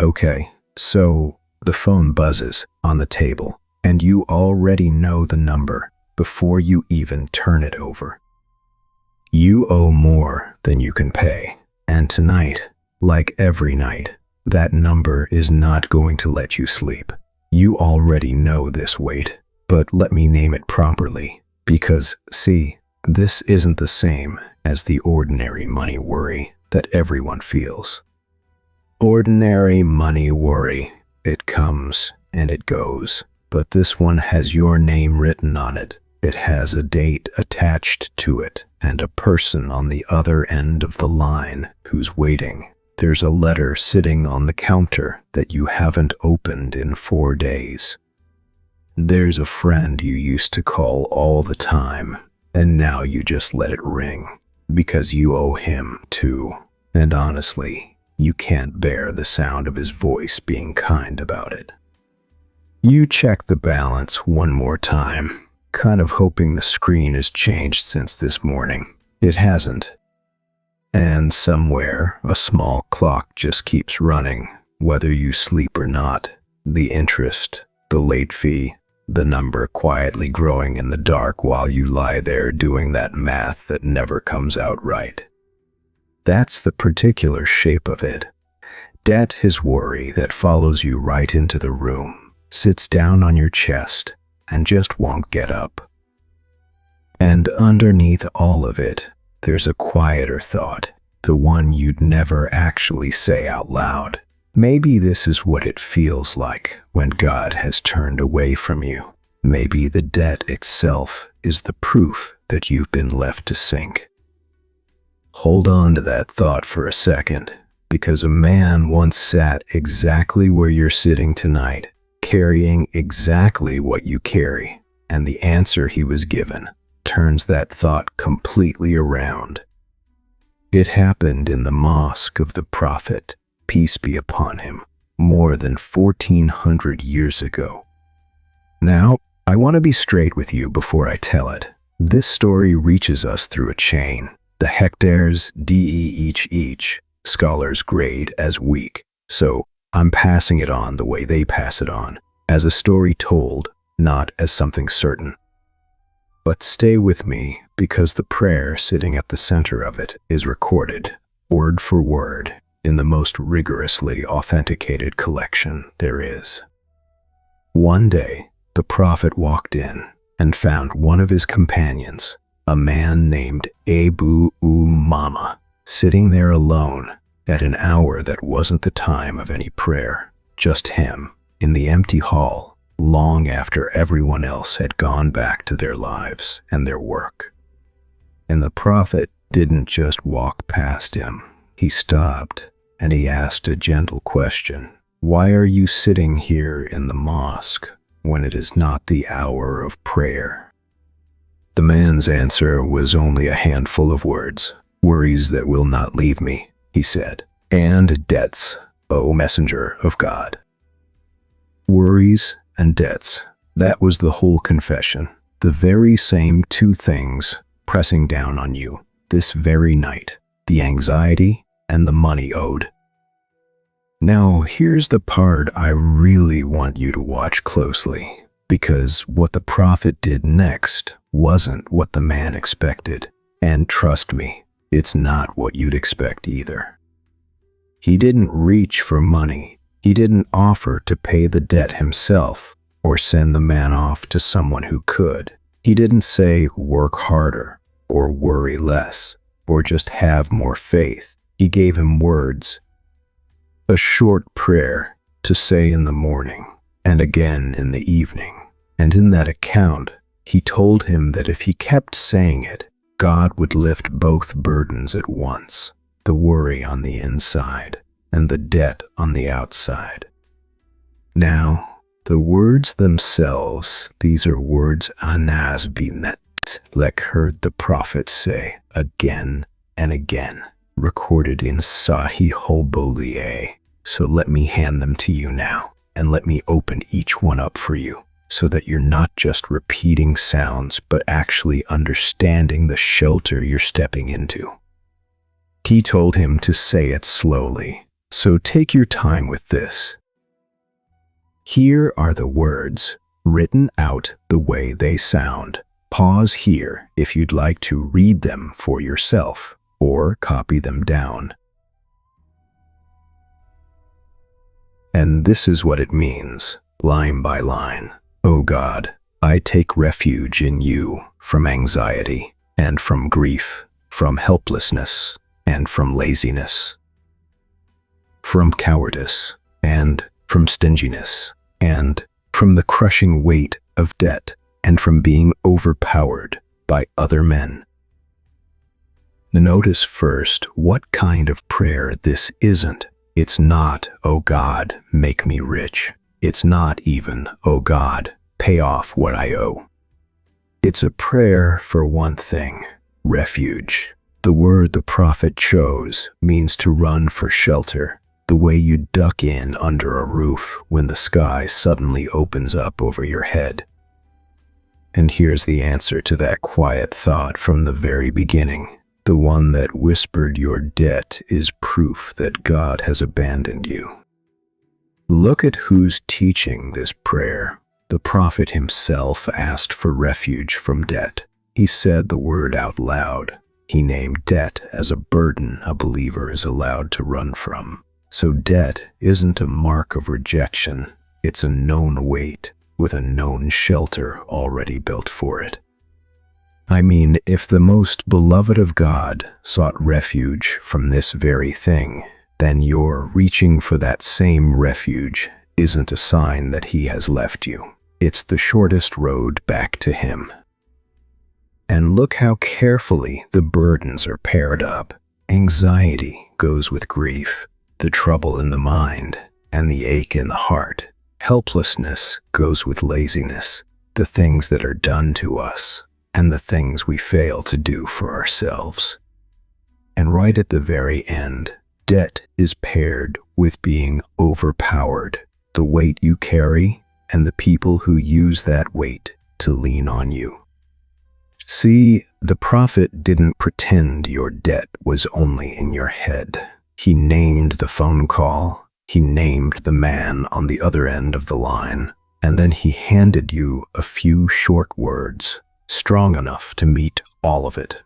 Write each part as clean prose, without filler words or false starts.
Okay, so the phone buzzes on the table, and you already know the number before you even turn it over. You owe more than you can pay, and tonight, like every night, that number is not going to let you sleep. You already know this weight, but let me name it properly, because, see, this isn't the same as the ordinary money worry that everyone feels. Ordinary money worry, it comes and it goes, but this one has your name written on it. It has a date attached to it and a person on the other end of the line who's waiting. There's a letter sitting on the counter that you haven't opened in 4 days. There's a friend you used to call all the time, and now you just let it ring because you owe him too. And honestly, you can't bear the sound of his voice being kind about it. You check the balance one more time, kind of hoping the screen has changed since this morning. It hasn't. And somewhere, a small clock just keeps running, whether you sleep or not. The interest, the late fee, the number quietly growing in the dark while you lie there doing that math that never comes out right. That's the particular shape of it. Debt is worry that follows you right into the room, sits down on your chest, and just won't get up. And underneath all of it, there's a quieter thought, the one you'd never actually say out loud. Maybe this is what it feels like when God has turned away from you. Maybe the debt itself is the proof that you've been left to sink. Hold on to that thought for a second, because a man once sat exactly where you're sitting tonight, carrying exactly what you carry, and the answer he was given turns that thought completely around. It happened in the mosque of the Prophet, peace be upon him, more than 1400 years ago. Now, I want to be straight with you before I tell it. This story reaches us through a chain. The hectares, DE each, scholars grade as weak, so I'm passing it on the way they pass it on, as a story told, not as something certain. But stay with me, because the prayer sitting at the center of it is recorded, word for word, in the most rigorously authenticated collection there is. One day, the Prophet walked in and found one of his companions, a man named Abu Umamah, sitting there alone at an hour that wasn't the time of any prayer, just him, in the empty hall, long after everyone else had gone back to their lives and their work. And the Prophet didn't just walk past him. He stopped and he asked a gentle question. Why are you sitting here in the mosque when it is not the hour of prayer? The man's answer was only a handful of words. Worries that will not leave me, he said, and debts, O messenger of God. Worries and debts, that was the whole confession. The very same two things pressing down on you this very night, the anxiety and the money owed. Now, here's the part I really want you to watch closely, because what the Prophet did next wasn't what the man expected. And trust me, it's not what you'd expect either. He didn't reach for money. He didn't offer to pay the debt himself or send the man off to someone who could. He didn't say work harder or worry less or just have more faith. He gave him words, a short prayer to say in the morning and again in the evening. And in that account, he told him that if he kept saying it, God would lift both burdens at once, the worry on the inside and the debt on the outside. Now, the words themselves, these are words Anas binet, like heard the Prophet say again and again, recorded in Sahih al-Bukhari. So let me hand them to you now, and let me open each one up for you, so that you're not just repeating sounds, but actually understanding the shelter you're stepping into. He told him to say it slowly, So take your time with this. Here are the words, written out the way they sound. Pause here if you'd like to read them for yourself or copy them down. And this is what it means, line by line. O God, I take refuge in you from anxiety and from grief, from helplessness and from laziness, from cowardice and from stinginess, and from the crushing weight of debt, and from being overpowered by other men. Notice first what kind of prayer this isn't. It's not, "Oh God, make me rich." It's not even, "Oh God, pay off what I owe." It's a prayer for one thing, refuge. The word the prophet chose means to run for shelter, the way you duck in under a roof when the sky suddenly opens up over your head. And here's the answer to that quiet thought from the very beginning. The one that whispered your debt is proof that God has abandoned you. Look at who's teaching this prayer. The prophet himself asked for refuge from debt. He said the word out loud. He named debt as a burden a believer is allowed to run from. So debt isn't a mark of rejection. It's a known weight with a known shelter already built for it. I mean, if the most beloved of God sought refuge from this very thing, then your reaching for that same refuge isn't a sign that he has left you. It's the shortest road back to him. And look how carefully the burdens are paired up. Anxiety goes with grief, the trouble in the mind, and the ache in the heart. Helplessness goes with laziness, the things that are done to us, and the things we fail to do for ourselves. And right at the very end, debt is paired with being overpowered, the weight you carry and the people who use that weight to lean on you. See, the prophet didn't pretend your debt was only in your head. He named the phone call, he named the man on the other end of the line, and then he handed you a few short words, strong enough to meet all of it.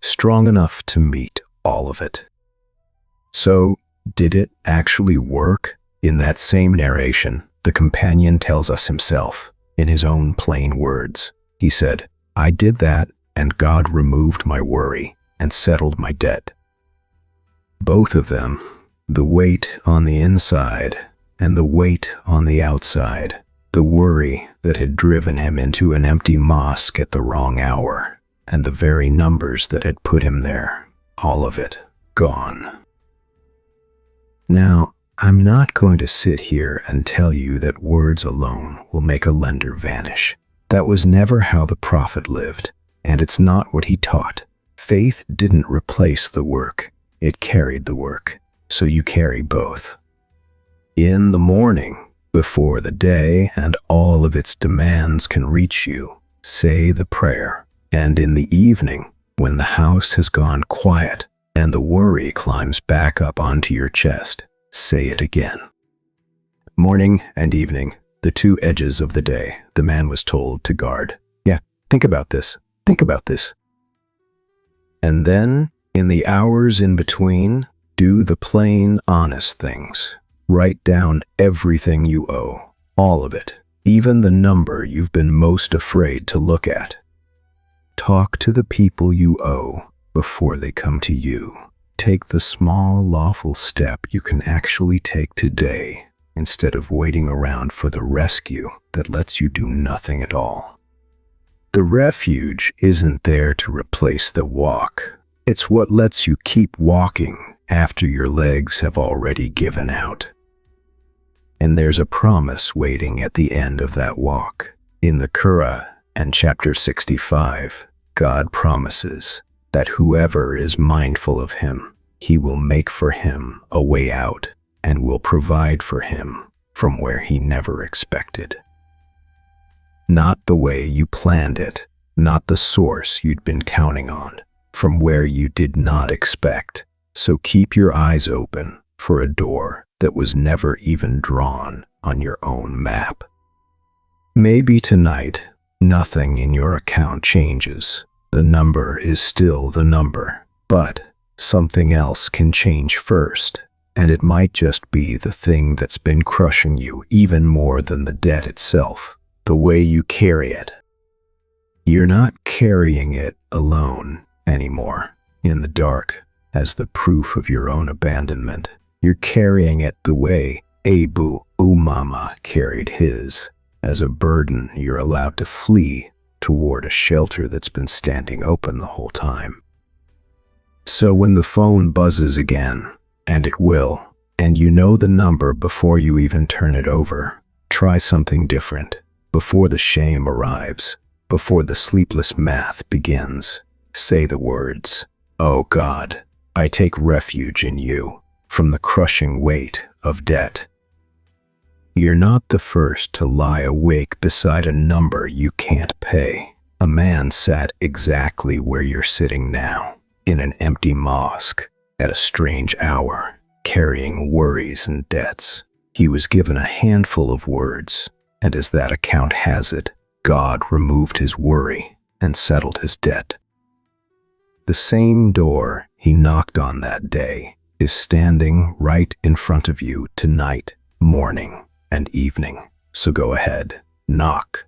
Strong enough to meet all of it. So, did it actually work? In that same narration, the companion tells us himself, in his own plain words. He said, "I did that, and God removed my worry and settled my debt." Both of them, the weight on the inside and the weight on the outside, the worry that had driven him into an empty mosque at the wrong hour, and the very numbers that had put him there, all of it gone. Now, I'm not going to sit here and tell you that words alone will make a lender vanish. That was never how the prophet lived, and it's not what he taught. Faith didn't replace the work, it carried the work, so you carry both. In the morning, before the day and all of its demands can reach you, say the prayer. And in the evening, when the house has gone quiet and the worry climbs back up onto your chest, say it again. Morning and evening, the two edges of the day, the man was told to guard. Yeah, think about this. Think about this. And then, in the hours in between, do the plain, honest things. Write down everything you owe, all of it, even the number you've been most afraid to look at. Talk to the people you owe before they come to you. Take the small, lawful step you can actually take today instead of waiting around for the rescue that lets you do nothing at all. The refuge isn't there to replace the walk. It's what lets you keep walking after your legs have already given out. And there's a promise waiting at the end of that walk. In the Quran and chapter 65, God promises that whoever is mindful of him, he will make for him a way out and will provide for him from where he never expected. Not the way you planned it, not the source you'd been counting on, from where you did not expect. So keep your eyes open for a door that was never even drawn on your own map. Maybe tonight, nothing in your account changes. The number is still the number, but something else can change first, and it might just be the thing that's been crushing you even more than the debt itself, the way you carry it. You're not carrying it alone anymore, in the dark, as the proof of your own abandonment. You're carrying it the way Abu Umamah carried his, as a burden you're allowed to flee toward a shelter that's been standing open the whole time. So when the phone buzzes again, and it will, and you know the number before you even turn it over, try something different. Before the shame arrives, before the sleepless math begins, say the words, "Oh God, I take refuge in you from the crushing weight of debt." You're not the first to lie awake beside a number you can't pay. A man sat exactly where you're sitting now, in an empty mosque, at a strange hour, carrying worries and debts. He was given a handful of words, and as that account has it, God removed his worry and settled his debt. The same door he knocked on that day is standing right in front of you tonight, morning and evening. So go ahead, knock.